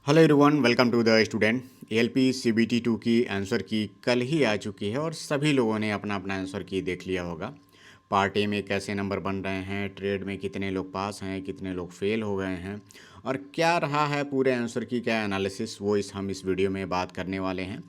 Hello everyone, welcome to the student. ALP CBT 2 की answer की कल ही आ चुकी है और सभी लोगों ने अपना अपना आंसर की देख लिया होगा। पार्ट ए में कैसे नंबर बन रहे हैं, ट्रेड में कितने लोग पास हैं, कितने लोग फेल हो गए हैं और क्या रहा है पूरे आंसर की क्या एनालिसिस, वो हम इस वीडियो में बात करने वाले हैं।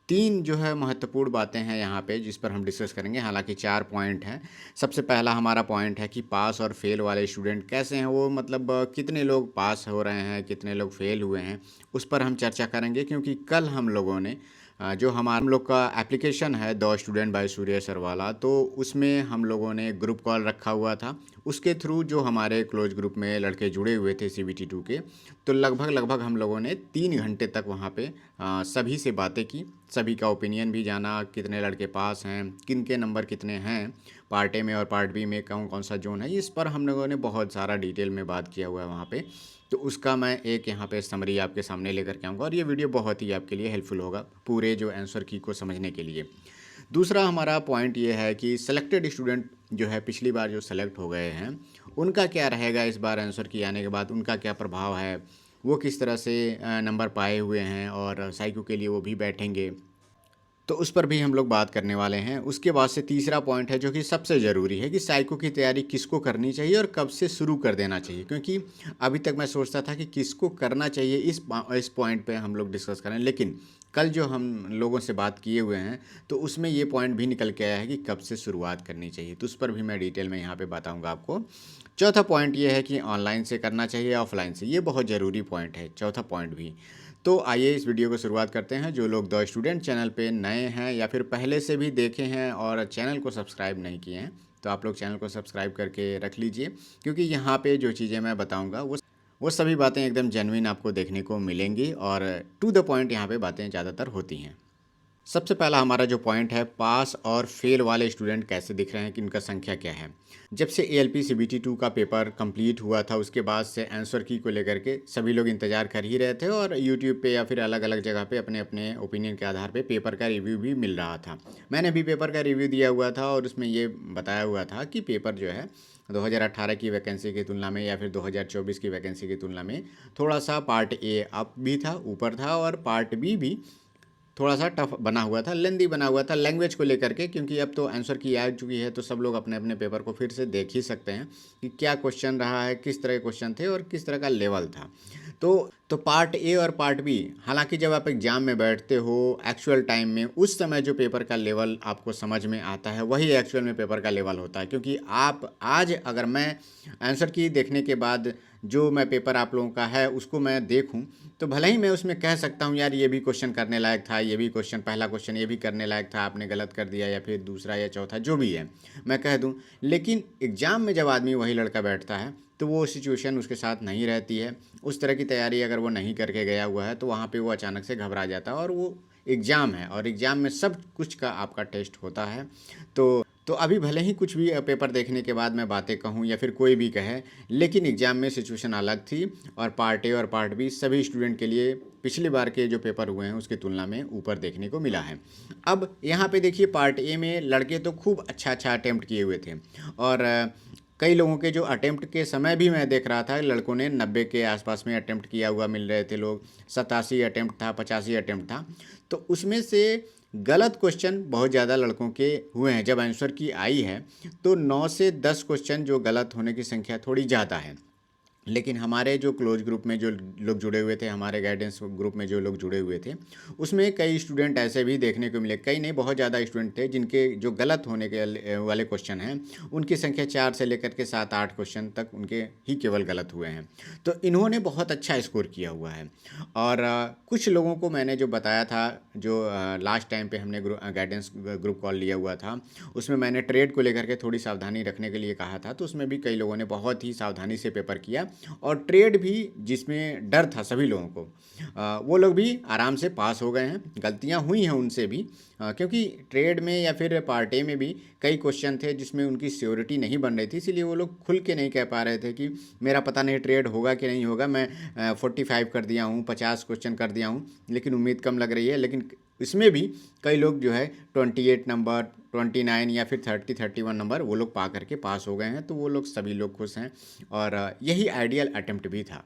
तीन जो है महत्वपूर्ण बातें हैं यहाँ पे जिस पर हम डिस्कस करेंगे, हालांकि चार पॉइंट हैं। सबसे पहला हमारा पॉइंट है कि पास और फेल वाले स्टूडेंट कैसे हैं, वो मतलब कितने लोग पास हो रहे हैं, कितने लोग फेल हुए हैं, उस पर हम चर्चा करेंगे। क्योंकि कल हम लोगों ने जो हम लोग का एप्लीकेशन है the student by Surya sir वाला, तो उसमें हम लोगों ने ग्रुप कॉल रखा हुआ था। उसके थ्रू जो हमारे क्लोज ग्रुप में लड़के जुड़े हुए थे सीबीटी 2 के, तो लगभग हम लोगों ने 3 घंटे तक वहाँ पे सभी से बातें की, सभी का ओपिनियन भी जाना, कितने लड़के पास हैं, किन के नंबर कितने हैं, पार्ट ए में और पार्ट बी में कौन कौन सा जोन है। इस पर हम लोगों ने बहुत सारा डिटेल में बात किया हुआ है वहाँ पे। तो उसका मैं एक यहाँ पे समरी आपके सामने लेकर के आऊँगा और ये वीडियो बहुत ही आपके लिए हेल्पफुल होगा पूरे जो आंसर की को समझने के लिए। दूसरा हमारा पॉइंट ये है कि सेलेक्टेड स्टूडेंट जो है पिछली बार जो सेलेक्ट हो गए हैं, उनका क्या रहेगा इस बार आंसर की आने के बाद, उनका क्या प्रभाव है, वो किस तरह से नंबर पाए हुए हैं और साइको के लिए वो भी बैठेंगे, तो उस पर भी हम लोग बात करने वाले हैं। उसके बाद से तीसरा पॉइंट है जो कि सबसे ज़रूरी है कि साइको की तैयारी किसको करनी चाहिए और कब से शुरू कर देना चाहिए। क्योंकि अभी तक मैं सोचता था कि किसको करना चाहिए, इस पॉइंट पे हम लोग डिस्कस करें, लेकिन कल जो हम लोगों से बात किए हुए हैं तो उसमें ये पॉइंट भी निकल के आया है कि कब से शुरुआत करनी चाहिए, तो उस पर भी मैं डिटेल में यहाँ पर बताऊँगा आपको। चौथा पॉइंट ये है कि ऑनलाइन से करना चाहिए या ऑफलाइन से, ये बहुत ज़रूरी पॉइंट है चौथा पॉइंट भी। तो आइए इस वीडियो को शुरुआत करते हैं। जो लोग द स्टूडेंट चैनल पे नए हैं या फिर पहले से भी देखे हैं और चैनल को सब्सक्राइब नहीं किए हैं, तो आप लोग चैनल को सब्सक्राइब करके रख लीजिए। क्योंकि यहाँ पे जो चीज़ें मैं बताऊँगा वो सभी बातें एकदम जेन्युइन आपको देखने को मिलेंगी और टू द पॉइंट यहाँ पे बातें ज़्यादातर होती हैं। सबसे पहला हमारा जो पॉइंट है, पास और फेल वाले स्टूडेंट कैसे दिख रहे हैं, कि इनका संख्या क्या है। जब से एएलपी सीबीटी 2 का पेपर कंप्लीट हुआ था उसके बाद से आंसर की को लेकर के सभी लोग इंतजार कर ही रहे थे और यूट्यूब पे या फिर अलग अलग जगह पे अपने अपने ओपिनियन के आधार पे पेपर का रिव्यू भी मिल रहा था। मैंने भी पेपर का रिव्यू दिया हुआ था और उसमें ये बताया हुआ था कि पेपर जो है 2018 की वैकेंसी की तुलना में या फिर 2024 की वैकेंसी की तुलना में थोड़ा सा पार्ट ए अप भी था, ऊपर था, और पार्ट बी भी थोड़ा सा टफ बना हुआ था, लेंदी बना हुआ था लैंग्वेज को लेकर के। क्योंकि अब तो आंसर की आ चुकी है तो सब लोग अपने अपने पेपर को फिर से देख ही सकते हैं कि क्या क्वेश्चन रहा है, किस तरह के क्वेश्चन थे और किस तरह का लेवल था। तो पार्ट ए और पार्ट बी, हालांकि जब आप एग्ज़ाम में बैठते हो एक्चुअल टाइम में, उस समय जो पेपर का लेवल आपको समझ में आता है वही एक्चुअल में पेपर का लेवल होता है। क्योंकि आप आज अगर मैं आंसर की देखने के बाद जो मैं पेपर आप लोगों का है उसको मैं देखूं, तो भले ही मैं उसमें कह सकता हूं यार ये भी क्वेश्चन करने लायक था, ये भी क्वेश्चन, पहला क्वेश्चन ये भी करने लायक था, आपने गलत कर दिया, या फिर दूसरा या चौथा जो भी है मैं कह दूं। लेकिन एग्ज़ाम में जब आदमी वही लड़का बैठता है तो वो सिचुएशन उसके साथ नहीं रहती है। उस तरह की तैयारी अगर वो नहीं करके गया हुआ है तो वहाँ पे वो अचानक से घबरा जाता है। और वो एग्ज़ाम है और एग्ज़ाम में सब कुछ का आपका टेस्ट होता है। तो अभी भले ही कुछ भी पेपर देखने के बाद मैं बातें कहूँ या फिर कोई भी कहे, लेकिन एग्ज़ाम में सिचुएशन अलग थी और पार्ट ए और पार्ट बी सभी स्टूडेंट के लिए पिछली बार के जो पेपर हुए हैं उसकी तुलना में ऊपर देखने को मिला है। अब यहाँ पे देखिए, पार्ट ए में लड़के तो खूब अच्छा अच्छा अटैम्प्ट किए हुए थे और कई लोगों के जो अटेम्प्ट के समय भी मैं देख रहा था लड़कों ने 90 के आसपास में अटेम्प्ट किया हुआ मिल रहे थे लोग, 87 अटेम्प्ट था, 85 अटेम्प्ट था। तो उसमें से गलत क्वेश्चन बहुत ज़्यादा लड़कों के हुए हैं। जब आंसर की आई है तो 9 से 10 क्वेश्चन जो गलत होने की संख्या थोड़ी ज़्यादा है। लेकिन हमारे जो क्लोज ग्रुप में जो लोग जुड़े हुए थे, हमारे गाइडेंस ग्रुप में जो लोग जुड़े हुए थे, उसमें कई स्टूडेंट ऐसे भी देखने को मिले, कई नहीं बहुत ज़्यादा स्टूडेंट थे जिनके जो गलत होने के वाले क्वेश्चन हैं उनकी संख्या 4 से लेकर के 7-8 क्वेश्चन तक उनके ही केवल गलत हुए हैं। तो इन्होंने बहुत अच्छा स्कोर किया हुआ है। और कुछ लोगों को मैंने जो बताया था, जो लास्ट टाइम पे हमने गाइडेंस ग्रुप कॉल लिया हुआ था, उसमें मैंने ट्रेड को लेकर के थोड़ी सावधानी रखने के लिए कहा था, तो उसमें भी कई लोगों ने बहुत ही सावधानी से पेपर किया। और ट्रेड भी जिसमें डर था सभी लोगों को, वो लोग भी आराम से पास हो गए हैं। गलतियां हुई हैं उनसे भी, क्योंकि ट्रेड में या फिर पार्ट ए में भी कई क्वेश्चन थे जिसमें उनकी श्योरिटी नहीं बन रही थी, इसीलिए वो लोग खुल के नहीं कह पा रहे थे कि मेरा पता नहीं ट्रेड होगा कि नहीं होगा, मैं 45 कर दिया हूँ, 50 क्वेश्चन कर दिया हूँ, लेकिन उम्मीद कम लग रही है। लेकिन इसमें भी कई लोग जो है 28 नंबर, 29 या फिर 31 नंबर वो लोग पा करके पास हो गए हैं। तो वो लोग सभी लोग खुश हैं और यही आइडियल अटेम्प्ट भी था।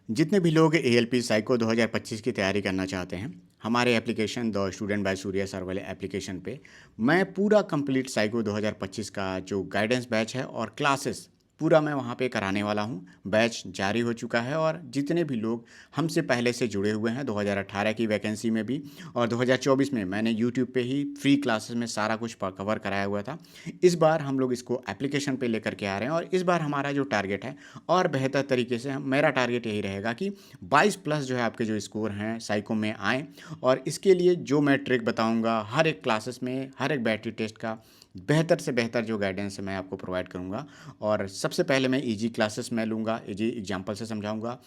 जितने भी लोग एएलपी साइको 2025 की तैयारी करना चाहते हैं, हमारे application the student by Surya sir वाले एप्लीकेशन पे मैं पूरा कंप्लीट साइको 2025 का जो गाइडेंस बैच है और क्लासेस पूरा मैं वहाँ पे कराने वाला हूँ। बैच जारी हो चुका है और जितने भी लोग हमसे पहले से जुड़े हुए हैं 2018 की वैकेंसी में भी और 2024 में मैंने यूट्यूब पे ही फ्री क्लासेस में सारा कुछ कवर कराया हुआ था। इस बार हम लोग इसको एप्लीकेशन पे लेकर के आ रहे हैं और इस बार हमारा जो टारगेट है और बेहतर तरीके से मेरा टारगेट यही रहेगा कि 22 प्लस जो है आपके जो स्कोर हैं साइको में आएँ। और इसके लिए जो मैं ट्रिक बताऊंगा हर एक क्लासेस में, हर एक बैटरी टेस्ट का बेहतर से बेहतर जो गाइडेंस है मैं आपको प्रोवाइड करूंगा। और सबसे पहले मैं इजी क्लासेस में लूँगा, इजी एग्जाम्पल से समझाऊंगा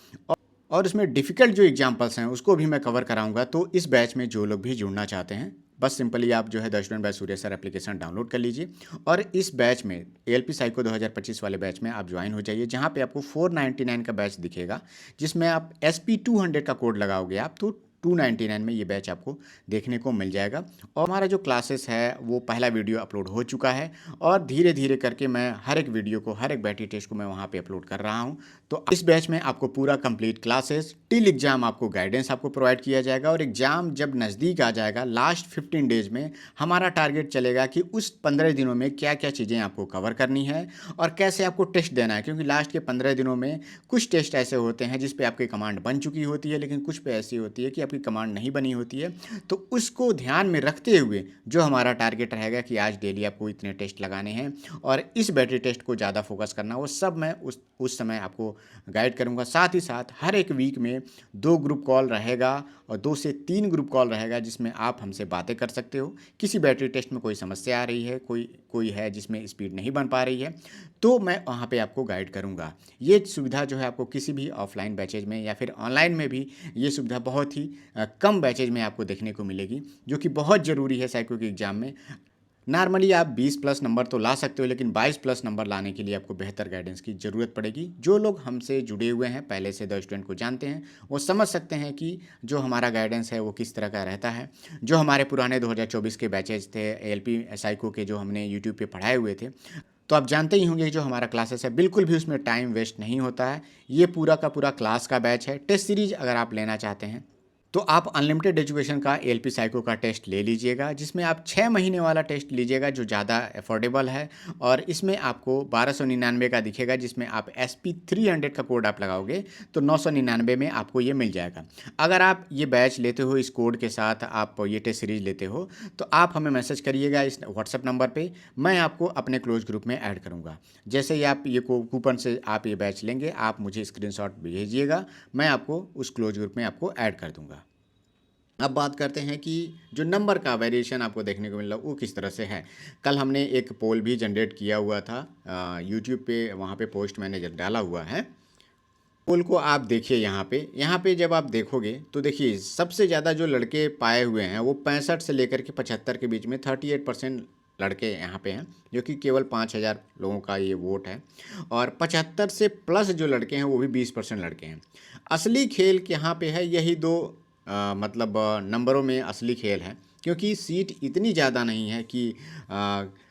और उसमें डिफ़िकल्ट जो एग्जाम्पल्स हैं उसको भी मैं कवर कराऊंगा। तो इस बैच में जो लोग भी जुड़ना चाहते हैं बस सिंपली आप जो है the student by Surya sir application download कर लीजिए और इस बैच में एएलपी साइको 2025 वाले बैच में आप ज्वाइन हो जाइए, जहाँ पे आपको 499 का बैच दिखेगा, जिसमें आप SP200 का कोड लगाओगे आप तो 299 में ये बैच आपको देखने को मिल जाएगा। और हमारा जो क्लासेस है वो पहला वीडियो अपलोड हो चुका है और धीरे धीरे करके मैं हर एक वीडियो को, हर एक बैटरी टेस्ट को मैं वहाँ पे अपलोड कर रहा हूँ। तो इस बैच में आपको पूरा कंप्लीट क्लासेस टिल एग्जाम आपको गाइडेंस आपको प्रोवाइड किया जाएगा और एग्जाम जब नज़दीक आ जाएगा लास्ट 15 डेज में हमारा टारगेट चलेगा कि उस 15 दिनों में क्या क्या चीज़ें आपको कवर करनी है और कैसे आपको टेस्ट देना है, क्योंकि लास्ट के 15 दिनों में कुछ टेस्ट ऐसे होते हैं जिस पे आपकी कमांड बन चुकी होती है लेकिन कुछ पे ऐसी होती है कि आपकी कमांड नहीं बनी होती है। तो उसको ध्यान में रखते हुए जो हमारा टारगेट रहेगा कि आज डेली आपको इतने टेस्ट लगाने हैं और इस बैटरी टेस्ट को ज़्यादा फोकस करना, वो सब मैं उस समय आपको गाइड करूंगा। साथ ही साथ हर एक वीक में 2 ग्रुप कॉल रहेगा और 2 से 3 ग्रुप कॉल रहेगा जिसमें आप हमसे बातें कर सकते हो। किसी बैटरी टेस्ट में कोई समस्या आ रही है, कोई है जिसमें स्पीड नहीं बन पा रही है, तो मैं वहाँ पे आपको गाइड करूँगा। ये सुविधा जो है आपको किसी भी ऑफलाइन बैचेज में या फिर ऑनलाइन में भी ये सुविधा बहुत ही कम बैचेज में आपको देखने को मिलेगी, जो कि बहुत ज़रूरी है साइको के एग्ज़ाम में। नॉर्मली आप 20 प्लस नंबर तो ला सकते हो लेकिन 22 प्लस नंबर लाने के लिए आपको बेहतर गाइडेंस की ज़रूरत पड़ेगी। जो लोग हमसे जुड़े हुए हैं, पहले से द स्टूडेंट को जानते हैं, वो समझ सकते हैं कि जो हमारा गाइडेंस है वो किस तरह का रहता है। जो हमारे पुराने 2024 के बैचेज थे एएलपी साइको के, जो हमने यूट्यूब पे पढ़ाए हुए थे, तो आप जानते ही होंगे जो हमारा क्लासेस है बिल्कुल भी उसमें टाइम वेस्ट नहीं होता है। ये पूरा का पूरा क्लास का बैच है। टेस्ट सीरीज अगर आप लेना चाहते हैं तो आप अनलिमिटेड एजुकेशन का एएलपी साइको का टेस्ट ले लीजिएगा, जिसमें आप 6 महीने वाला टेस्ट लीजिएगा जो ज़्यादा अफोर्डेबल है और इसमें आपको 1299 का दिखेगा, जिसमें आप SP300 का कोड आप लगाओगे तो 999 में आपको ये मिल जाएगा। अगर आप ये बैच लेते हो, इस कोड के साथ आप ये टेस्ट सीरीज लेते हो, तो आप हमें मैसेज करिएगा इस व्हाट्सएप नंबर पर, मैं आपको अपने क्लोज ग्रुप में ऐड करूँगा। जैसे ही आप ये कूपन से आप ये बैच लेंगे, आप मुझे स्क्रीनशॉट भेजिएगा, मैं आपको उस क्लोज ग्रुप में आपको ऐड कर दूँगा। अब बात करते हैं कि जो नंबर का वेरिएशन आपको देखने को मिल रहा है वो किस तरह से है। कल हमने एक पोल भी जनरेट किया हुआ था यूट्यूब पे, वहाँ पे पोस्ट मैंने डाला हुआ है। पोल को आप देखिए यहाँ पे जब आप देखोगे तो देखिए सबसे ज़्यादा जो लड़के पाए हुए हैं वो 65 से लेकर के 75 के बीच में 38% लड़के यहाँ पे हैं, जो कि केवल 5000 लोगों का ये वोट है। और 75 से प्लस जो लड़के हैं वो भी 20% लड़के हैं। असली खेल यहाँ पे है यही दो मतलब नंबरों में असली खेल है, क्योंकि सीट इतनी ज़्यादा नहीं है कि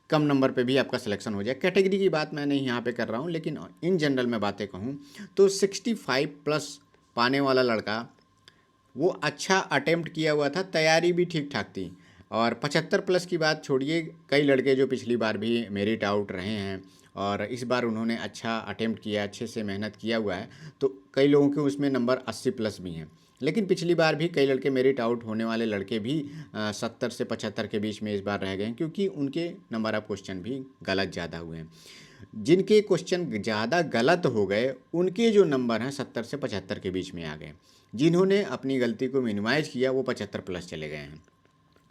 कम नंबर पे भी आपका सिलेक्शन हो जाए। कैटेगरी की बात मैं नहीं यहाँ पे कर रहा हूँ, लेकिन इन जनरल मैं बातें कहूँ तो 65 प्लस पाने वाला लड़का वो अच्छा अटेम्प्ट किया हुआ था, तैयारी भी ठीक ठाक थी। और 75 प्लस की बात छोड़िए, कई लड़के जो पिछली बार भी मेरिट आउट रहे हैं और इस बार उन्होंने अच्छा अटेम्प्ट किया, अच्छे से मेहनत किया हुआ है, तो कई लोगों के उसमें नंबर 80 प्लस भी हैं। लेकिन पिछली बार भी कई लड़के मेरिट आउट होने वाले लड़के भी 70 से 75 के बीच में इस बार रह गए हैं, क्योंकि उनके नंबर ऑफ क्वेश्चन भी गलत ज़्यादा हुए हैं। जिनके क्वेश्चन ज़्यादा गलत हो गए उनके जो नंबर हैं 70 से 75 के बीच में आ गए। जिन्होंने अपनी गलती को मिनिमाइज किया वो 75 प्लस चले गए हैं।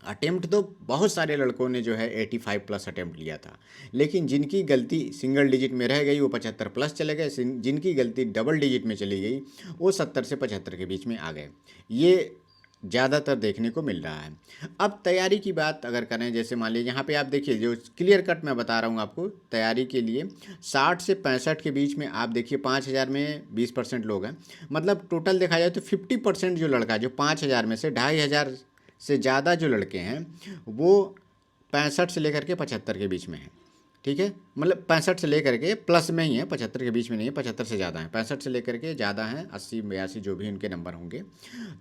अटेम्प्ट तो बहुत सारे लड़कों ने जो है 85 प्लस अटेम्प्ट लिया था, लेकिन जिनकी गलती सिंगल डिजिट में रह गई वो 75 प्लस चले गए। जिनकी गलती डबल डिजिट में चली गई वो 70 से 75 के बीच में आ गए। ये ज़्यादातर देखने को मिल रहा है। अब तैयारी की बात अगर करें, जैसे मान लीजिए यहाँ पे आप देखिए जो क्लियर कट मैं बता रहा हूँ आपको तैयारी के लिए, 60 से 65 के बीच में आप देखिए 5000 में 20% लोग हैं। मतलब टोटल देखा जाए तो 50% जो लड़का जो 5000 में से 2500 से ज़्यादा जो लड़के हैं वो 65 से लेकर के 75 के बीच में हैं। ठीक है, मतलब 65 से लेकर के प्लस में ही है, 75 के बीच में नहीं है, 75 से ज़्यादा है, 65 से लेकर के ज़्यादा हैं, 80 82 जो भी उनके नंबर होंगे।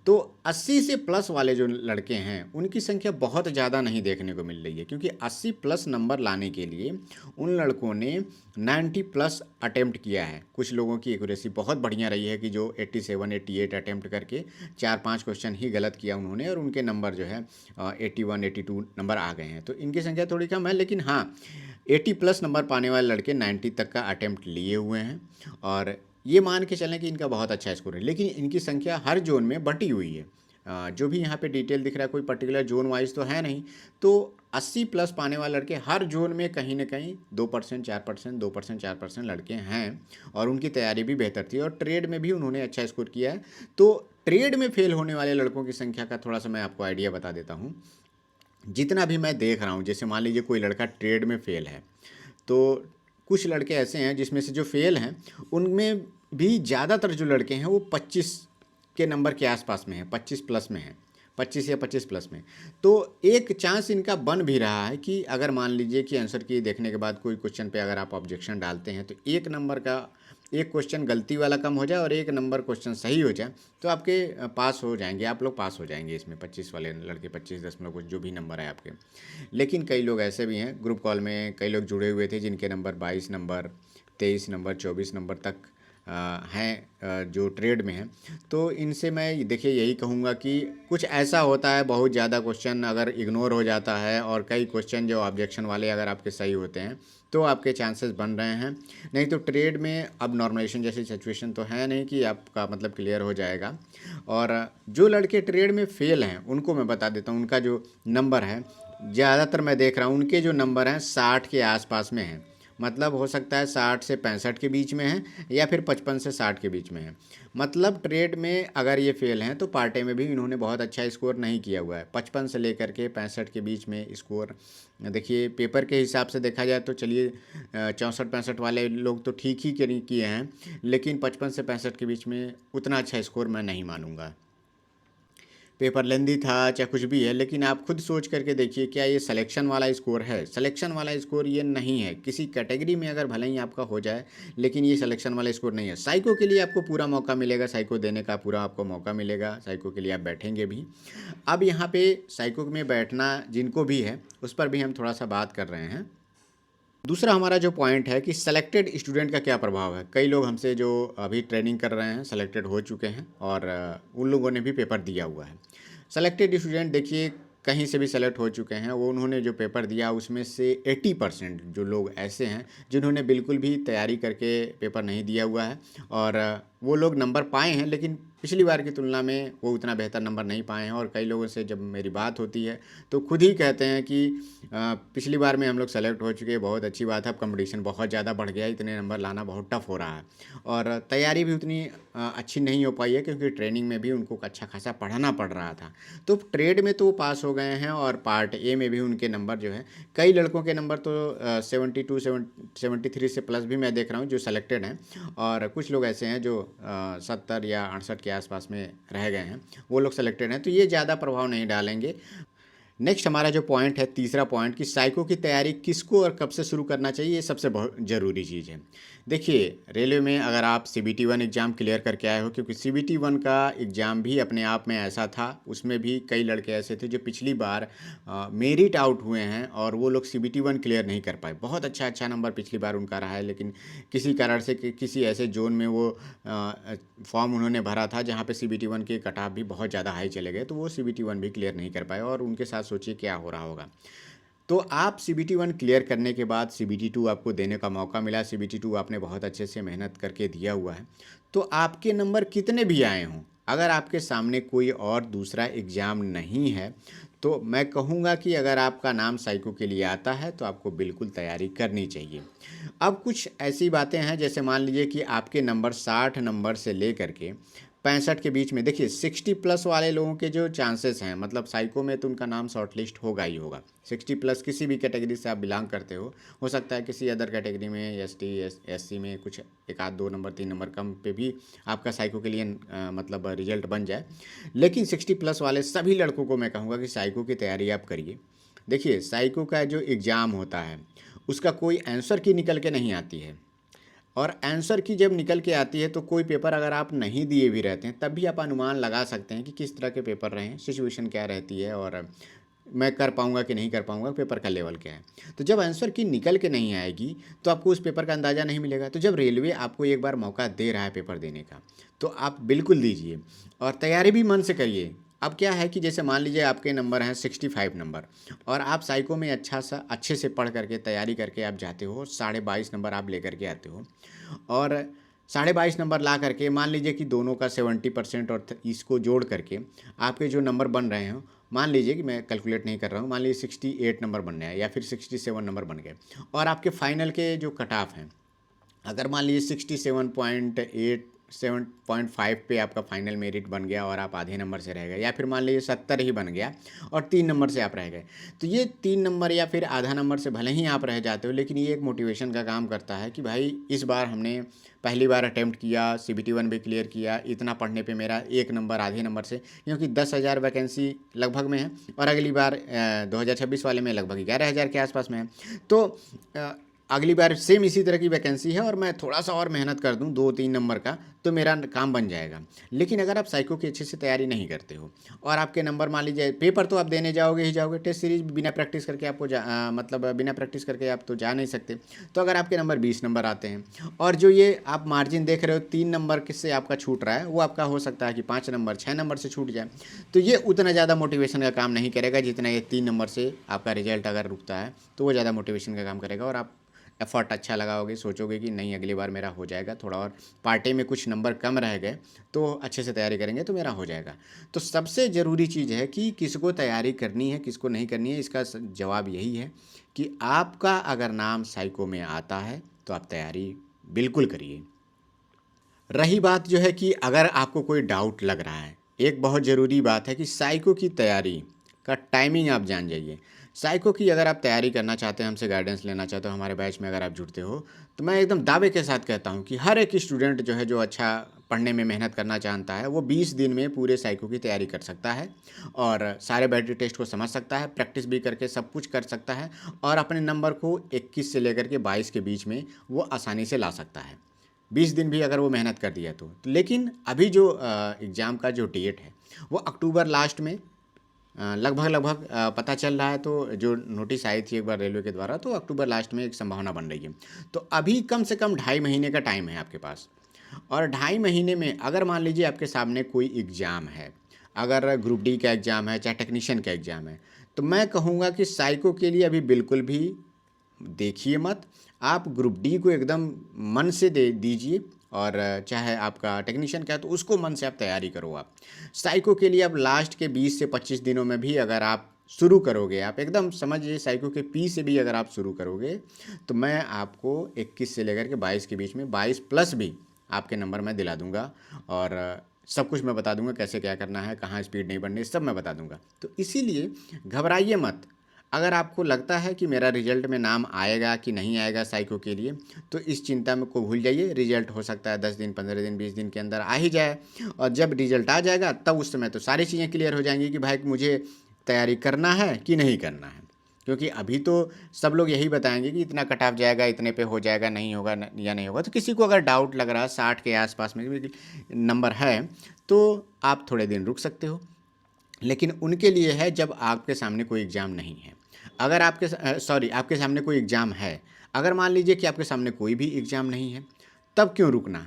तो 80 से प्लस वाले जो लड़के हैं उनकी संख्या बहुत ज़्यादा नहीं देखने को मिल रही है, क्योंकि 80 प्लस नंबर लाने के लिए उन लड़कों ने 90 प्लस अटेम्प्ट किया है। कुछ लोगों की एक्यूरेसी बहुत बढ़िया रही है कि जो 87 88 अटेम्प्ट करके 4-5 क्वेश्चन ही गलत किया उन्होंने और उनके नंबर जो है 81 82 नंबर आ गए हैं। तो इनकी संख्या थोड़ी कम है, लेकिन हाँ 80 प्लस नंबर पाने वाले लड़के 90 तक का अटेम्प्ट लिए हुए हैं और ये मान के चलें कि इनका बहुत अच्छा स्कोर है। लेकिन इनकी संख्या हर जोन में बटी हुई है। जो भी यहाँ पे डिटेल दिख रहा है कोई पर्टिकुलर जोन वाइज तो है नहीं। तो 80 प्लस पाने वाले लड़के हर जोन में कहीं ना कहीं 2% 4% 2% 4% लड़के हैं और उनकी तैयारी भी बेहतर थी और ट्रेड में भी उन्होंने अच्छा स्कोर किया है। तो ट्रेड में फेल होने वाले लड़कों की संख्या का थोड़ा सा मैं आपको आइडिया बता देता हूँ। जितना भी मैं देख रहा हूँ, जैसे मान लीजिए कोई लड़का ट्रेड में फ़ेल है, तो कुछ लड़के ऐसे हैं जिसमें से जो फ़ेल हैं उनमें भी ज़्यादातर जो लड़के हैं वो 25 के नंबर के आसपास में हैं, 25 प्लस में हैं, 25 या 25 प्लस में। तो एक चांस इनका बन भी रहा है कि अगर मान लीजिए कि आंसर की देखने के बाद कोई क्वेश्चन पे अगर आप ऑब्जेक्शन डालते हैं तो एक नंबर का एक क्वेश्चन गलती वाला कम हो जाए और एक नंबर क्वेश्चन सही हो जाए तो आपके पास हो जाएंगे, आप लोग पास हो जाएंगे इसमें 25 वाले लड़के 25 कुछ जो भी नंबर है आपके। लेकिन कई लोग ऐसे भी हैं, ग्रुप कॉल में कई लोग जुड़े हुए थे जिनके नंबर 22 नंबर 23 नंबर 24 नंबर तक हैं जो ट्रेड में हैं। तो इनसे मैं देखिए यही कहूँगा कि कुछ ऐसा होता है, बहुत ज़्यादा क्वेश्चन अगर इग्नोर हो जाता है और कई क्वेश्चन जो ऑब्जेक्शन वाले अगर आपके सही होते हैं तो आपके चांसेस बन रहे हैं। नहीं तो ट्रेड में अब नॉर्मलाइजेशन जैसी सिचुएशन तो है नहीं कि आपका मतलब क्लियर हो जाएगा। और जो लड़के ट्रेड में फ़ेल हैं उनको मैं बता देता हूँ, उनका जो नंबर है ज़्यादातर मैं देख रहा हूँ उनके जो नंबर हैं 60 के आसपास में हैं। मतलब हो सकता है 60 से 65 के बीच में है या फिर 55 से 60 के बीच में है। मतलब ट्रेड में अगर ये फेल हैं तो पार्ट टाइम में भी इन्होंने बहुत अच्छा स्कोर नहीं किया हुआ है। 55 से लेकर के 65 के बीच में स्कोर देखिए पेपर के हिसाब से देखा जाए तो चलिए 64-65 वाले लोग तो ठीक ही किए हैं, लेकिन 55 से 65 के बीच में उतना अच्छा स्कोर मैं नहीं मानूंगा। पेपर लेंदी था चाहे कुछ भी है, लेकिन आप खुद सोच करके देखिए क्या ये सिलेक्शन वाला स्कोर है? सिलेक्शन वाला स्कोर ये नहीं है। किसी कैटेगरी में अगर भले ही आपका हो जाए लेकिन ये सिलेक्शन वाला स्कोर नहीं है। साइको के लिए आपको पूरा मौका मिलेगा, साइको देने का पूरा आपको मौका मिलेगा, साइको के लिए आप बैठेंगे भी। अब यहाँ पे साइको में बैठना जिनको भी है उस पर भी हम थोड़ा सा बात कर रहे हैं। दूसरा हमारा जो पॉइंट है कि सेलेक्टेड स्टूडेंट का क्या प्रभाव है। कई लोग हमसे जो अभी ट्रेनिंग कर रहे हैं सेलेक्टेड हो चुके हैं और उन लोगों ने भी पेपर दिया हुआ है। सेलेक्टेड स्टूडेंट देखिए कहीं से भी सेलेक्ट हो चुके हैं, वो उन्होंने जो पेपर दिया उसमें से 80% जो लोग ऐसे हैं जिन्होंने बिल्कुल भी तैयारी करके पेपर नहीं दिया हुआ है और वो लोग नंबर पाए हैं, लेकिन पिछली बार की तुलना में वो उतना बेहतर नंबर नहीं पाए हैं। और कई लोगों से जब मेरी बात होती है तो खुद ही कहते हैं कि पिछली बार में हम लोग सेलेक्ट हो चुके हैं, बहुत अच्छी बात है, अब कंपटीशन बहुत ज़्यादा बढ़ गया है, इतने नंबर लाना बहुत टफ हो रहा है। और तैयारी भी उतनी अच्छी नहीं हो पाई है क्योंकि ट्रेनिंग में भी उनको अच्छा खासा पढ़ना पड़ रहा था। तो ट्रेड में तो वो पास हो गए हैं और पार्ट ए में भी उनके नंबर जो है कई लड़कों के नंबर तो 72 73 से प्लस भी मैं देख रहा हूँ जो सेलेक्टेड हैं। और कुछ लोग ऐसे हैं जो 70 या 68 के आसपास में रह गए हैं, वो लोग सेलेक्टेड हैं। तो ये ज़्यादा प्रभाव नहीं डालेंगे। नेक्स्ट हमारा जो पॉइंट है तीसरा पॉइंट कि साइको की तैयारी किसको और कब से शुरू करना चाहिए, ये सबसे बहुत ज़रूरी चीज़ है। देखिए रेलवे में अगर आप CBT 1 एग्ज़ाम क्लियर करके आए हो, क्योंकि CBT 1 का एग्ज़ाम भी अपने आप में ऐसा था, उसमें भी कई लड़के ऐसे थे जो पिछली बार मेरिट आउट हुए हैं और वो लोग CBT 1 क्लियर नहीं कर पाए। बहुत अच्छा नंबर पिछली बार उनका रहा है, लेकिन किसी कारण से किसी ऐसे जोन में वो फॉर्म उन्होंने भरा था जहाँ पे CBT 1 के कट ऑफ भी बहुत ज़्यादा हाई चले गए, तो वो CBT 1 भी क्लियर नहीं कर पाए और उनके साथ सोचिए क्या हो रहा होगा। तो आप CBT 1 क्लियर करने के बाद CBT 2 आपको देने का मौका मिला, CBT 2 आपने बहुत अच्छे से मेहनत करके दिया हुआ है, तो आपके नंबर कितने भी आए हों, अगर आपके सामने कोई और दूसरा एग्ज़ाम नहीं है तो मैं कहूँगा कि अगर आपका नाम साइको के लिए आता है तो आपको बिल्कुल तैयारी करनी चाहिए। अब कुछ ऐसी बातें हैं, जैसे मान लीजिए कि आपके नंबर 60 नंबर से लेकर के 65 के बीच में, देखिए 60 प्लस वाले लोगों के जो चांसेस हैं, मतलब साइको में तो उनका नाम शॉर्टलिस्ट होगा ही होगा। 60 प्लस किसी भी कैटेगरी से आप बिलोंग करते हो सकता है किसी अदर कैटेगरी में ST SC में कुछ एक आध 2 नंबर 3 नंबर कम पे भी आपका साइको के लिए मतलब रिजल्ट बन जाए, लेकिन 60 प्लस वाले सभी लड़कों को मैं कहूँगा कि साइको की तैयारी आप करिए। देखिए साइको का जो एग्ज़ाम होता है उसका कोई आंसर की निकल के नहीं आती है। और आंसर की जब निकल के आती है तो कोई पेपर अगर आप नहीं दिए भी रहते हैं तब भी आप अनुमान लगा सकते हैं कि किस तरह के पेपर रहे हैं, सिचुएशन क्या रहती है और मैं कर पाऊँगा कि नहीं कर पाऊँगा, पेपर का लेवल क्या है। तो जब आंसर की निकल के नहीं आएगी तो आपको उस पेपर का अंदाज़ा नहीं मिलेगा। तो जब रेलवे आपको एक बार मौका दे रहा है पेपर देने का तो आप बिल्कुल दीजिए और तैयारी भी मन से करिए। अब क्या है कि जैसे मान लीजिए आपके नंबर हैं 65 नंबर और आप साइको में अच्छे से पढ़ करके तैयारी करके आप जाते हो, 22.5 नंबर आप लेकर के आते हो और 22.5 नंबर ला करके मान लीजिए कि दोनों का 70% और इसको जोड़ करके आपके जो नंबर बन रहे हो, मान लीजिए कि मैं कैलकुलेट नहीं कर रहा हूँ, मान लीजिए 68 नंबर बन गया या फिर 67 नंबर बन गए और आपके फाइनल के जो कट ऑफ हैं अगर मान लीजिए 67.8 7.5 पे आपका फाइनल मेरिट बन गया और आप आधे नंबर से रह गए या फिर मान लीजिए 70 ही बन गया और 3 नंबर से आप रह गए, तो ये 3 नंबर या फिर आधा नंबर से भले ही आप रह जाते हो लेकिन ये एक मोटिवेशन का काम करता है कि भाई इस बार हमने पहली बार अटैम्प्ट किया, CBT 1 भी क्लियर किया, इतना पढ़ने पे मेरा 1 नंबर आधे नंबर से, क्योंकि 10,000 वैकेंसी लगभग में है और अगली बार 2026 वाले में लगभग 11,000 के आसपास में है। तो अगली बार सेम इसी तरह की वैकेंसी है और मैं थोड़ा सा और मेहनत कर दूं 2-3 नंबर का तो मेरा काम बन जाएगा। लेकिन अगर आप साइको की अच्छे से तैयारी नहीं करते हो और आपके नंबर मान लीजिए, पेपर तो आप देने जाओगे ही जाओगे, टेस्ट सीरीज बिना प्रैक्टिस करके आपको मतलब बिना प्रैक्टिस करके आप तो जा नहीं सकते। तो अगर आपके नंबर 20 नंबर आते हैं और जो ये आप मार्जिन देख रहे हो 3 नंबर किससे आपका छूट रहा है, वो आपका हो सकता है कि 5 नंबर 6 नंबर से छूट जाए, तो ये उतना ज़्यादा मोटिवेशन का काम नहीं करेगा जितना ये 3 नंबर से आपका रिजल्ट अगर रुकता है तो वो ज़्यादा मोटिवेशन का काम करेगा और आप एफर्ट अच्छा लगाओगे, सोचोगे कि नहीं अगली बार मेरा हो जाएगा, थोड़ा और पार्टी में कुछ नंबर कम रह गए तो अच्छे से तैयारी करेंगे तो मेरा हो जाएगा। तो सबसे ज़रूरी चीज़ है कि किसको तैयारी करनी है किसको नहीं करनी है, इसका जवाब यही है कि आपका अगर नाम साइको में आता है तो आप तैयारी बिल्कुल करिए। रही बात जो है कि अगर आपको कोई डाउट लग रहा है, एक बहुत ज़रूरी बात है कि साइको की तैयारी का टाइमिंग आप जान जाइए। साइको की अगर आप तैयारी करना चाहते हैं, हमसे गाइडेंस लेना चाहते हो, हमारे बैच में अगर आप जुड़ते हो तो मैं एकदम दावे के साथ कहता हूँ कि हर एक स्टूडेंट जो है जो अच्छा पढ़ने में मेहनत करना चाहता है वो 20 दिन में पूरे साइको की तैयारी कर सकता है और सारे बैटरी टेस्ट को समझ सकता है, प्रैक्टिस भी करके सब कुछ कर सकता है और अपने नंबर को 21 से लेकर के 22 के बीच में वो आसानी से ला सकता है, 20 दिन भी अगर वो मेहनत कर दिया तो। लेकिन अभी जो एग्ज़ाम का जो डेट है वो अक्टूबर लास्ट में लगभग पता चल रहा है, तो जो नोटिस आई थी एक बार रेलवे के द्वारा तो अक्टूबर लास्ट में एक संभावना बन रही है। तो अभी कम से कम 2.5 महीने का टाइम है आपके पास और 2.5 महीने में अगर मान लीजिए आपके सामने कोई एग्ज़ाम है, अगर ग्रुप डी का एग्ज़ाम है चाहे टेक्नीशियन का एग्ज़ाम है, तो मैं कहूँगा कि साइको के लिए अभी बिल्कुल भी देखिए मत, आप ग्रुप डी को एकदम मन से दे दीजिए और चाहे आपका टेक्नीशियन का है तो उसको मन से आप तैयारी करो। आप साइको के लिए अब लास्ट के 20 से 25 दिनों में भी अगर आप शुरू करोगे, आप एकदम समझिए साइको के पी से भी अगर आप शुरू करोगे तो मैं आपको 21 से लेकर के 22 के बीच में 22 प्लस भी आपके नंबर मैं दिला दूंगा और सब कुछ मैं बता दूंगा कैसे क्या करना है, कहाँ स्पीड नहीं बढ़नी, सब मैं बता दूंगा। तो इसीलिए घबराइए मत। अगर आपको लगता है कि मेरा रिजल्ट में नाम आएगा कि नहीं आएगा साइको के लिए तो इस चिंता में को भूल जाइए। रिजल्ट हो सकता है 10 दिन 15 दिन 20 दिन के अंदर आ ही जाए और जब रिजल्ट आ जाएगा तब उस समय तो सारी चीज़ें क्लियर हो जाएंगी कि भाई मुझे तैयारी करना है कि नहीं करना है। क्योंकि अभी तो सब लोग यही बताएंगे कि इतना कट ऑफ जाएगा, इतने पे हो जाएगा, नहीं होगा या नहीं होगा। तो किसी को अगर डाउट लग रहा है 60 के आसपास में नंबर है तो आप थोड़े दिन रुक सकते हो, लेकिन उनके लिए है जब आपके सामने कोई एग्ज़ाम नहीं है। अगर आपके सामने कोई एग्ज़ाम है, अगर मान लीजिए कि आपके सामने कोई भी एग्ज़ाम नहीं है, तब क्यों रुकना?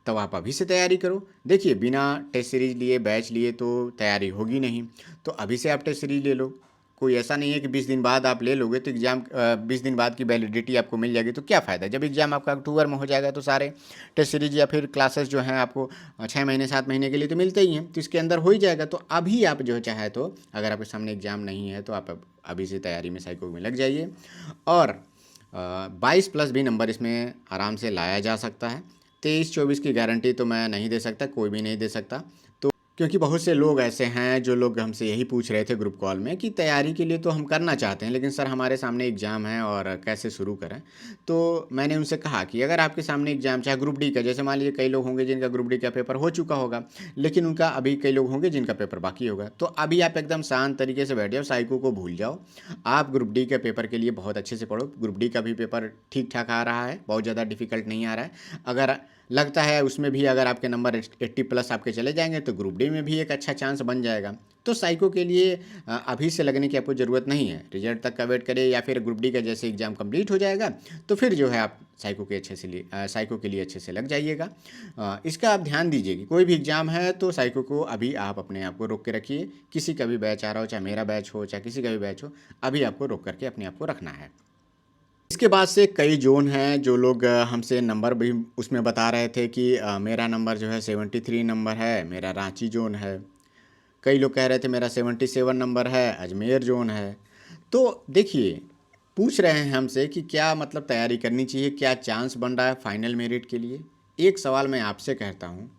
तब आप अभी से तैयारी करो। देखिए बिना टेस्ट सीरीज लिए बैच लिए तो तैयारी होगी नहीं, तो अभी से आप टेस्ट सीरीज ले लो। कोई ऐसा नहीं है कि 20 दिन बाद आप ले लोगे तो एग्ज़ाम 20 दिन बाद की वैलिडिटी आपको मिल जाएगी, तो क्या फ़ायदा? जब एग्ज़ाम आपका अक्टूबर में हो जाएगा तो सारे टेस्ट सीरीज या फिर क्लासेस जो हैं आपको 6 महीने 7 महीने के लिए तो मिलते ही हैं, तो इसके अंदर हो ही जाएगा। तो अभी आप जो चाहे तो अगर आपके सामने एग्ज़ाम नहीं है तो आप अभी से तैयारी में साइको में लग जाइए और 22 प्लस भी नंबर इसमें आराम से लाया जा सकता है। 23-24 की गारंटी तो मैं नहीं दे सकता, कोई भी नहीं दे सकता। तो क्योंकि बहुत से लोग ऐसे हैं जो लोग हमसे यही पूछ रहे थे ग्रुप कॉल में कि तैयारी के लिए तो हम करना चाहते हैं, लेकिन सर हमारे सामने एग्ज़ाम है और कैसे शुरू करें। तो मैंने उनसे कहा कि अगर आपके सामने एग्ज़ाम चाहे ग्रुप डी का, जैसे मान लीजिए कई लोग होंगे जिनका ग्रुप डी का पेपर हो चुका होगा, लेकिन उनका अभी कई लोग होंगे जिनका पेपर बाकी होगा, तो अभी आप एकदम शांत तरीके से बैठ जाओ, साइको को भूल जाओ। आप ग्रुप डी के पेपर के लिए बहुत अच्छे से पढ़ो। ग्रुप डी का भी पेपर ठीक ठाक आ रहा है, बहुत ज़्यादा डिफिकल्ट नहीं आ रहा है। अगर लगता है उसमें भी अगर आपके नंबर 80 प्लस आपके चले जाएंगे तो ग्रुप डी में भी एक अच्छा चांस बन जाएगा। तो साइको के लिए अभी से लगने की आपको ज़रूरत नहीं है, रिजल्ट तक का वेट करिए, या फिर ग्रुप डी का जैसे एग्ज़ाम कंप्लीट हो जाएगा तो फिर जो है आप साइको के लिए अच्छे से लग जाइएगा। इसका आप ध्यान दीजिए कि कोई भी एग्ज़ाम है तो साइको को अभी आप अपने आप को रोक के रखिए। किसी का भी बैच आ रहा हो, चाहे मेरा बैच हो चाहे किसी का भी बैच हो, अभी आपको रोक करके अपने आप को रखना है। इसके बाद से कई ज़ोन हैं जो लोग हमसे नंबर भी उसमें बता रहे थे कि मेरा नंबर जो है 73 नंबर है, मेरा रांची ज़ोन है। कई लोग कह रहे थे मेरा 77 नंबर है, अजमेर ज़ोन है। तो देखिए, पूछ रहे हैं हमसे कि क्या मतलब तैयारी करनी चाहिए, क्या चांस बन रहा है फाइनल मेरिट के लिए। एक सवाल मैं आपसे कहता हूँ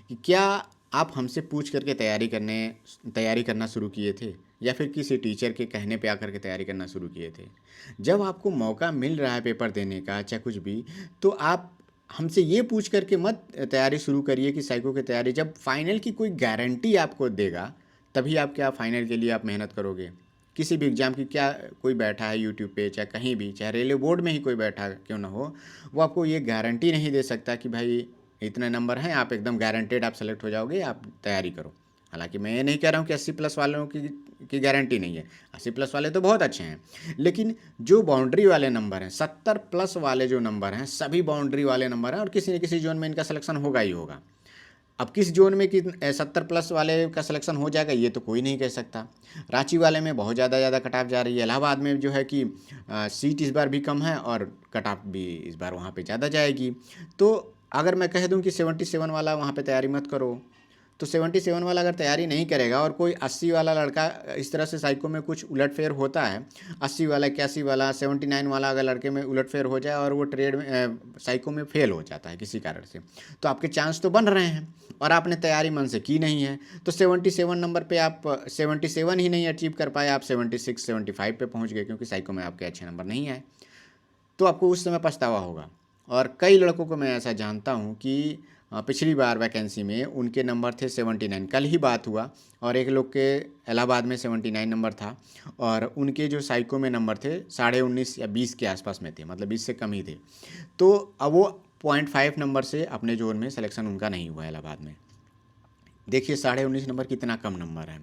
कि क्या आप हमसे पूछ करके तैयारी करना शुरू किए थे, या फिर किसी टीचर के कहने पे आकर के तैयारी करना शुरू किए थे? जब आपको मौका मिल रहा है पेपर देने का चाहे कुछ भी, तो आप हमसे ये पूछ करके मत तैयारी शुरू करिए कि साइको की तैयारी, जब फाइनल की कोई गारंटी आपको देगा तभी आप क्या फाइनल के लिए आप मेहनत करोगे। किसी भी एग्ज़ाम की क्या कोई बैठा है यूट्यूब पे, चाहे कहीं भी, चाहे रेलवे बोर्ड में ही कोई बैठा क्यों ना हो, वो आपको ये गारंटी नहीं दे सकता कि भाई इतने नंबर हैं, आप एकदम गारंटेड आप सेलेक्ट हो जाओगे, आप तैयारी करो। हालांकि मैं ये नहीं कह रहा हूँ कि 80 प्लस वालों की गारंटी नहीं है, 80 प्लस वाले तो बहुत अच्छे हैं, लेकिन जो बाउंड्री वाले नंबर हैं, 70 प्लस वाले जो नंबर हैं, सभी बाउंड्री वाले नंबर हैं और किसी न किसी जोन में इनका सिलेक्शन होगा ही होगा। अब किस जोन में कि 70 प्लस वाले का सिलेक्शन हो जाएगा ये तो कोई नहीं कह सकता। रांची वाले में बहुत ज़्यादा कट ऑफ जा रही है, इलाहाबाद में जो है कि सीट इस बार भी कम है और कट ऑफ भी इस बार वहाँ पे ज़्यादा जाएगी। तो अगर मैं कह दूँ कि 77 वाला वहाँ पे तैयारी मत करो, तो 77 वाला अगर तैयारी नहीं करेगा और कोई 80 वाला लड़का, इस तरह से साइको में कुछ उलटफेर होता है, 80 वाला 81 वाला 79 वाला अगर लड़के में उलटफेर हो जाए और वो ट्रेड में साइको में फेल हो जाता है किसी कारण से, तो आपके चांस तो बन रहे हैं और आपने तैयारी मन से की नहीं है। तो 77 नंबर पे आप 77 ही नहीं अचीव कर पाए, आप 76 75 पे पहुंच गए क्योंकि साइको में आपके अच्छे नंबर नहीं आए। तो आपको उस समय पछतावा होगा। और कई लड़कों को मैं ऐसा जानता हूँ कि पिछली बार वैकेंसी में उनके नंबर थे 79, कल ही बात हुआ, और एक लोग के इलाहाबाद में 79 नंबर था और उनके जो साइको में नंबर थे 19.5 या 20 के आसपास में थे, मतलब 20 से कम ही थे। तो अब वो 0.5 नंबर से अपने जोन में सिलेक्शन उनका नहीं हुआ इलाहाबाद में। देखिए 19.5 नंबर कितना कम नंबर है।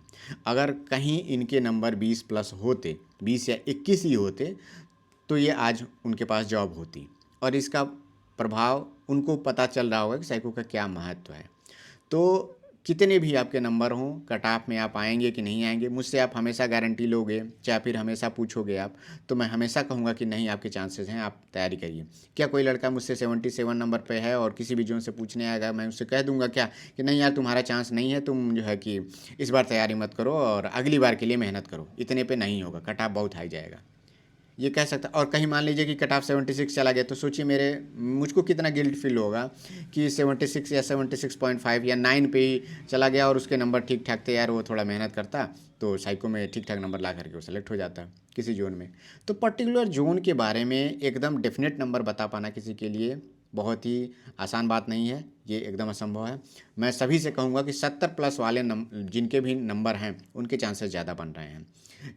अगर कहीं इनके नंबर 20 प्लस होते, 20 या 21 ही होते, तो ये आज उनके पास जॉब होती और इसका प्रभाव उनको पता चल रहा होगा कि साइको का क्या महत्व है। तो कितने भी आपके नंबर हों, कट ऑफ में आप आएंगे कि नहीं आएंगे, मुझसे आप हमेशा गारंटी लोगे चाहे फिर हमेशा पूछोगे आप, तो मैं हमेशा कहूँगा कि नहीं, आपके चांसेस हैं, आप तैयारी करिए। क्या कोई लड़का मुझसे 77 नंबर पे है और किसी भी जोन से पूछने आएगा, मैं उससे कह दूंगा क्या कि नहीं यार तुम्हारा चांस नहीं है, तुम जो है कि इस बार तैयारी मत करो और अगली बार के लिए मेहनत करो, इतने पे नहीं होगा, कट ऑफ बहुत हाई जाएगा, ये कह सकता। और कहीं मान लीजिए कि कट ऑफ 76 चला गया, तो सोचिए मुझको कितना गिल्ट फील होगा कि 76 या 76.5 या 9 पे ही चला गया और उसके नंबर ठीक ठाक थे यार, वो थोड़ा मेहनत करता तो साइको में ठीक ठाक नंबर ला करके वो सेलेक्ट हो जाता किसी जोन में। तो पर्टिकुलर जोन के बारे में एकदम डेफिनेट नंबर बता पाना किसी के लिए बहुत ही आसान बात नहीं है, ये एकदम असंभव है। मैं सभी से कहूँगा कि 70 प्लस वाले जिनके भी नंबर हैं उनके चांसेस ज़्यादा बन रहे हैं।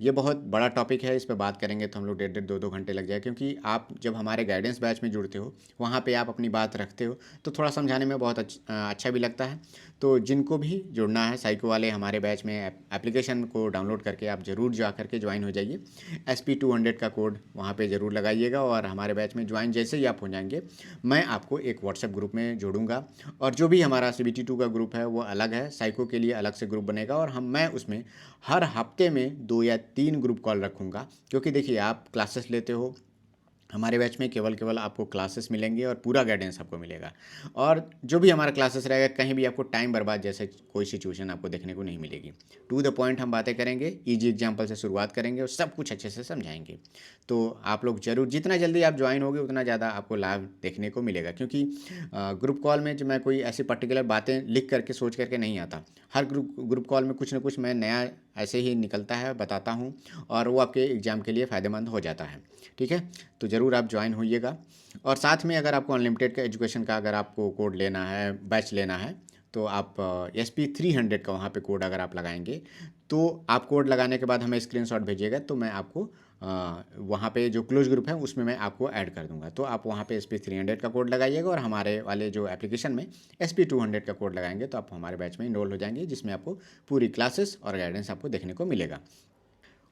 ये बहुत बड़ा टॉपिक है, इस पे बात करेंगे तो हम लोग 1.5 2 घंटे लग जाए, क्योंकि आप जब हमारे गाइडेंस बैच में जुड़ते हो वहाँ पे आप अपनी बात रखते हो तो थोड़ा समझाने में बहुत अच्छा भी लगता है। तो जिनको भी जुड़ना है साइको वाले हमारे बैच में, एप्लीकेशन को डाउनलोड करके आप ज़रूर जा करके ज्वाइन हो जाइए। SP200 का कोड वहाँ पे ज़रूर लगाइएगा और हमारे बैच में ज्वाइन जैसे ही आप हो जाएंगे मैं आपको एक व्हाट्सएप ग्रुप में जोड़ूंगा। और जो भी हमारा CBT2 का ग्रुप है वो अलग है, साइको के लिए अलग से ग्रुप बनेगा और मैं उसमें हर हफ्ते में 2 या 3 ग्रुप कॉल रखूँगा। क्योंकि देखिए आप क्लासेस लेते हो, हमारे बैच में केवल केवल आपको क्लासेस मिलेंगे और पूरा गाइडेंस आपको मिलेगा। और जो भी हमारा क्लासेस रहेगा, कहीं भी आपको टाइम बर्बाद जैसे कोई सिचुएशन आपको देखने को नहीं मिलेगी। टू द पॉइंट हम बातें करेंगे, ईजी एग्जाम्पल से शुरुआत करेंगे और सब कुछ अच्छे से समझाएंगे। तो आप लोग जरूर, जितना जल्दी आप ज्वाइन होगे उतना ज़्यादा आपको लाभ देखने को मिलेगा। क्योंकि ग्रुप कॉल में जो मैं कोई ऐसी पर्टिकुलर बातें लिख करके सोच करके नहीं आता। हर ग्रुप कॉल में कुछ ना कुछ मैं नया ऐसे ही निकलता है, बताता हूँ, और वो आपके एग्ज़ाम के लिए फ़ायदेमंद हो जाता है। ठीक है, तो ज़रूर आप ज्वाइन होइएगा। और साथ में अगर आपको अनलिमिटेड का एजुकेशन का अगर आपको कोड लेना है, बैच लेना है, तो आप SP300 का वहाँ पे कोड अगर आप लगाएंगे, तो आप कोड लगाने के बाद हमें स्क्रीनशॉट भेजिएगा, तो मैं आपको वहाँ पे जो क्लोज ग्रुप है उसमें मैं आपको ऐड कर दूंगा। तो आप वहाँ पे SP300 का कोड लगाइएगा और हमारे वाले जो एप्लीकेशन में SP200 का कोड लगाएंगे, तो आप हमारे बैच में इनरोल हो जाएंगे, जिसमें आपको पूरी क्लासेस और गाइडेंस आपको देखने को मिलेगा।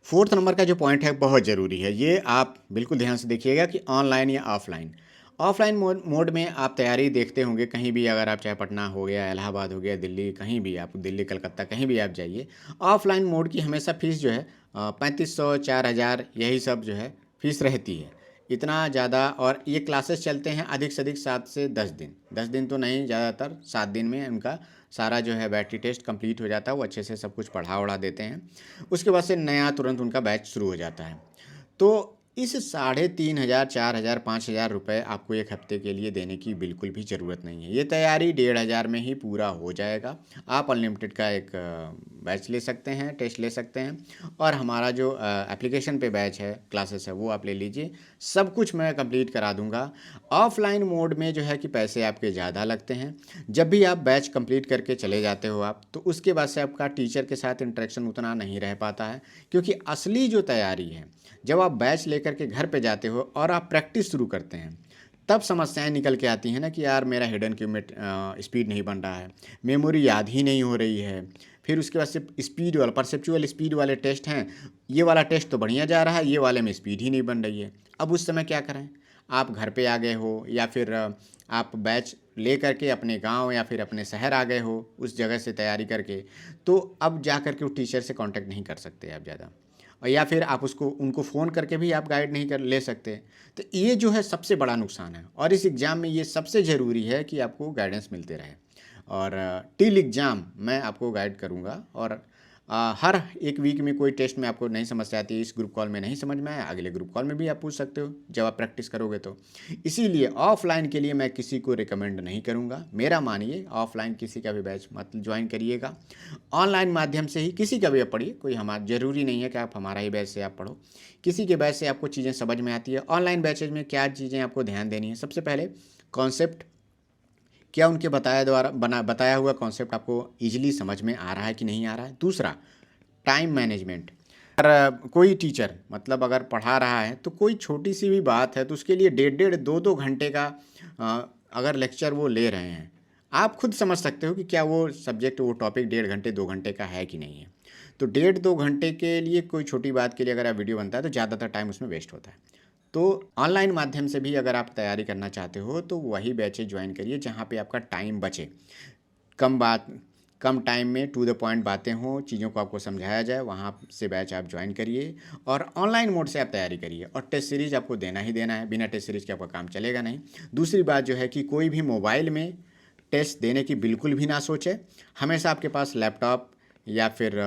फोर्थ नंबर का जो पॉइंट है बहुत ज़रूरी है, ये आप बिल्कुल ध्यान से देखिएगा कि ऑनलाइन या ऑफलाइन। ऑफलाइन मोड में आप तैयारी देखते होंगे कहीं भी, अगर आप चाहे पटना हो गया, इलाहाबाद हो गया, दिल्ली, कहीं भी आप, दिल्ली कलकत्ता कहीं भी आप जाइए, ऑफलाइन मोड की हमेशा फ़ीस जो है 3500 4000 यही सब जो है फ़ीस रहती है। इतना ज़्यादा, और ये क्लासेस चलते हैं अधिक से अधिक 7 से 10 दिन, 10 दिन तो नहीं, ज़्यादातर 7 दिन में उनका सारा जो है बैटरी टेस्ट कंप्लीट हो जाता है। वो अच्छे से सब कुछ पढ़ा वढ़ा देते हैं, उसके बाद से नया तुरंत उनका बैच शुरू हो जाता है। तो इस 3500 4000 5000 रुपये आपको एक हफ्ते के लिए देने की बिल्कुल भी ज़रूरत नहीं है। ये तैयारी 1500 में ही पूरा हो जाएगा। आप अनलिमिटेड का एक बैच ले सकते हैं, टेस्ट ले सकते हैं, और हमारा जो एप्लीकेशन पे बैच है, क्लासेस है, वो आप ले लीजिए। सब कुछ मैं कंप्लीट करा दूंगा। ऑफलाइन मोड में जो है कि पैसे आपके ज़्यादा लगते हैं। जब भी आप बैच कंप्लीट करके चले जाते हो आप, तो उसके बाद से आपका टीचर के साथ इंटरेक्शन उतना नहीं रह पाता है। क्योंकि असली जो तैयारी है, जब आप बैच लेकर के घर पे जाते हो और आप प्रैक्टिस शुरू करते हैं, तब समस्याएं निकल के आती हैं ना, कि यार मेरा हिडन क्यू में स्पीड नहीं बन रहा है, मेमोरी याद ही नहीं हो रही है। फिर उसके बाद से स्पीड वाला, परसेप्चुअल स्पीड वाले टेस्ट हैं, ये वाला टेस्ट तो बढ़िया जा रहा है, ये वाले में स्पीड ही नहीं बन रही है। अब उस समय क्या करें? आप घर पे आ गए हो, या फिर आप बैच ले करके अपने गांव या फिर अपने शहर आ गए हो उस जगह से तैयारी करके, तो अब जा करके उस टीचर से कांटेक्ट नहीं कर सकते आप ज़्यादा, और या फिर आप उसको, उनको फ़ोन करके भी आप गाइड नहीं कर ले सकते। तो ये जो है सबसे बड़ा नुकसान है, और इस एग्ज़ाम में ये सबसे ज़रूरी है कि आपको गाइडेंस मिलते रहे। और टिल एग्ज़ाम मैं आपको गाइड करूँगा, और हर एक वीक में कोई टेस्ट में आपको नहीं समझ आती है, इस ग्रुप कॉल में नहीं समझ में आया, अगले ग्रुप कॉल में भी आप पूछ सकते हो जब आप प्रैक्टिस करोगे तो। इसीलिए ऑफलाइन के लिए मैं किसी को रिकमेंड नहीं करूँगा। मेरा मानिए, ऑफलाइन किसी का भी बैच मत ज्वाइन करिएगा। ऑनलाइन माध्यम से ही किसी का भी आप पढ़िए, कोई हमारा ज़रूरी नहीं है कि आप हमारा ही बैच से आप पढ़ो। किसी के बैच से आपको चीज़ें समझ में आती है। ऑनलाइन बैचेज में क्या चीज़ें आपको ध्यान देनी है? सबसे पहले कॉन्सेप्ट, क्या उनके बताया हुआ कॉन्सेप्ट आपको ईजिली समझ में आ रहा है कि नहीं आ रहा है। दूसरा, टाइम मैनेजमेंट। अगर कोई टीचर मतलब अगर पढ़ा रहा है, तो कोई छोटी सी भी बात है तो उसके लिए 1.5 2 घंटे का अगर लेक्चर वो ले रहे हैं, आप खुद समझ सकते हो कि क्या वो सब्जेक्ट, वो टॉपिक 1.5 घंटे 2 घंटे का है कि नहीं है। तो 1.5 2 घंटे के लिए कोई छोटी बात के लिए अगर आप वीडियो बनता है, तो ज़्यादातर टाइम उसमें वेस्ट होता है। तो ऑनलाइन माध्यम से भी अगर आप तैयारी करना चाहते हो, तो वही बैचेज ज्वाइन करिए जहाँ पे आपका टाइम बचे, कम कम टाइम में टू द पॉइंट बातें हों, चीज़ों को आपको समझाया जाए, वहाँ से बैच आप ज्वाइन करिए। और ऑनलाइन मोड से आप तैयारी करिए, और टेस्ट सीरीज आपको देना ही देना है, बिना टेस्ट सीरीज के आपका काम चलेगा नहीं। दूसरी बात जो है कि कोई भी मोबाइल में टेस्ट देने की बिल्कुल भी ना सोचे। हमेशा आपके पास लैपटॉप या फिर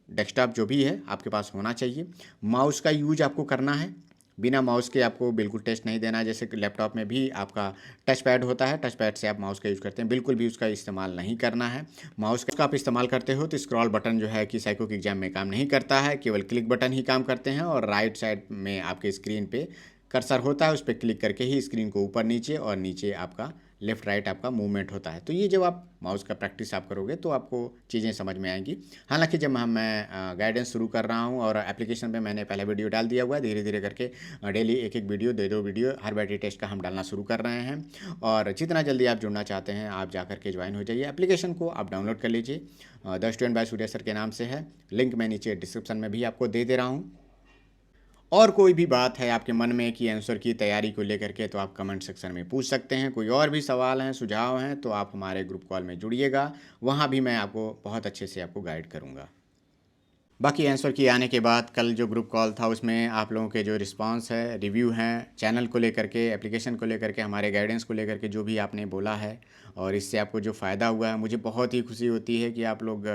डेस्कटॉप जो भी है आपके पास होना चाहिए। माउस का यूज आपको करना है, बिना माउस के आपको बिल्कुल टेस्ट नहीं देना है। जैसे कि लैपटॉप में भी आपका टच पैड होता है, टच पैड से आप माउस का यूज़ करते हैं, बिल्कुल भी उसका इस्तेमाल नहीं करना है। माउस का आप इस्तेमाल करते हो तो स्क्रॉल बटन जो है कि साइको के एग्जाम में काम नहीं करता है, केवल क्लिक बटन ही काम करते हैं। और राइट साइड में आपके स्क्रीन पे कर्सर होता है, उस पर क्लिक करके ही स्क्रीन को ऊपर नीचे और नीचे आपका लेफ़्ट राइट आपका मूवमेंट होता है। तो ये जब आप माउस का प्रैक्टिस आप करोगे तो आपको चीज़ें समझ में आएंगी। हालांकि जब मैं गाइडेंस शुरू कर रहा हूँ, और एप्लीकेशन पे मैंने पहले वीडियो डाल दिया हुआ है, धीरे धीरे करके डेली एक एक वीडियो, 2 2 वीडियो हर बैटरी टेस्ट का हम डालना शुरू कर रहे हैं। और जितना जल्दी आप जुड़ना चाहते हैं, आप जा करके ज्वाइन हो जाइए। एप्लीकेशन को आप डाउनलोड कर लीजिए, the student by Surya sir के नाम से है। लिंक मैं नीचे डिस्क्रिप्शन में भी आपको दे रहा हूँ। और कोई भी बात है आपके मन में कि आंसर की तैयारी को लेकर के, तो आप कमेंट सेक्शन में पूछ सकते हैं। कोई और भी सवाल हैं, सुझाव हैं, तो आप हमारे ग्रुप कॉल में जुड़िएगा, वहाँ भी मैं आपको बहुत अच्छे से आपको गाइड करूँगा। बाकी आंसर की आने के बाद कल जो ग्रुप कॉल था उसमें आप लोगों के जो रिस्पांस है, रिव्यू हैं, चैनल को लेकर के, एप्लीकेशन को लेकर के, हमारे गाइडेंस को लेकर के जो भी आपने बोला है और इससे आपको जो फ़ायदा हुआ है, मुझे बहुत ही खुशी होती है कि आप लोग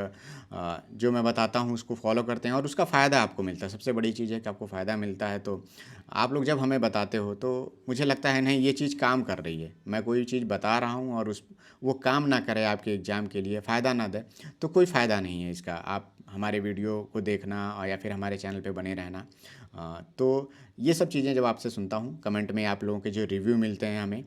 जो मैं बताता हूँ उसको फॉलो करते हैं और उसका फ़ायदा आपको मिलता है। सबसे बड़ी चीज़ है कि आपको फ़ायदा मिलता है, तो आप लोग जब हमें बताते हो तो मुझे लगता है नहीं, ये चीज़ काम कर रही है। मैं कोई चीज़ बता रहा हूँ और वो काम ना करे आपके एग्ज़ाम के लिए, फ़ायदा ना दे, तो कोई फ़ायदा नहीं है इसका। आप हमारे वीडियो को देखना और या फिर हमारे चैनल पे बने रहना। तो ये सब चीज़ें जब आपसे सुनता हूँ, कमेंट में आप लोगों के जो रिव्यू मिलते हैं हमें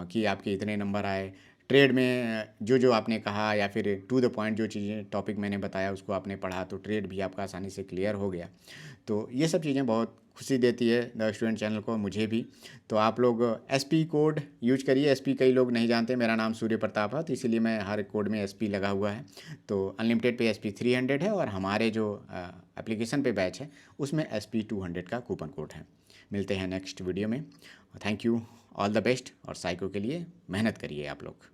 कि आपके इतने नंबर आए, ट्रेड में जो आपने कहा या फिर टू द पॉइंट जो चीज़ें टॉपिक मैंने बताया उसको आपने पढ़ा, तो ट्रेड भी आपका आसानी से क्लियर हो गया। तो ये सब चीज़ें बहुत खुशी देती है द स्टूडेंट चैनल को, मुझे भी। तो आप लोग एसपी कोड यूज करिए। एसपी कई लोग नहीं जानते, मेरा नाम सूर्य प्रताप है, तो इसीलिए मैं हर कोड में एसपी लगा हुआ है। तो अनलिमिटेड पे एसपी 300 है और हमारे जो एप्लीकेशन पे बैच है उसमें एसपी 200 का कूपन कोड है। मिलते हैं नेक्स्ट वीडियो में। Thank you, all the best. और साइको के लिए मेहनत करिए आप लोग।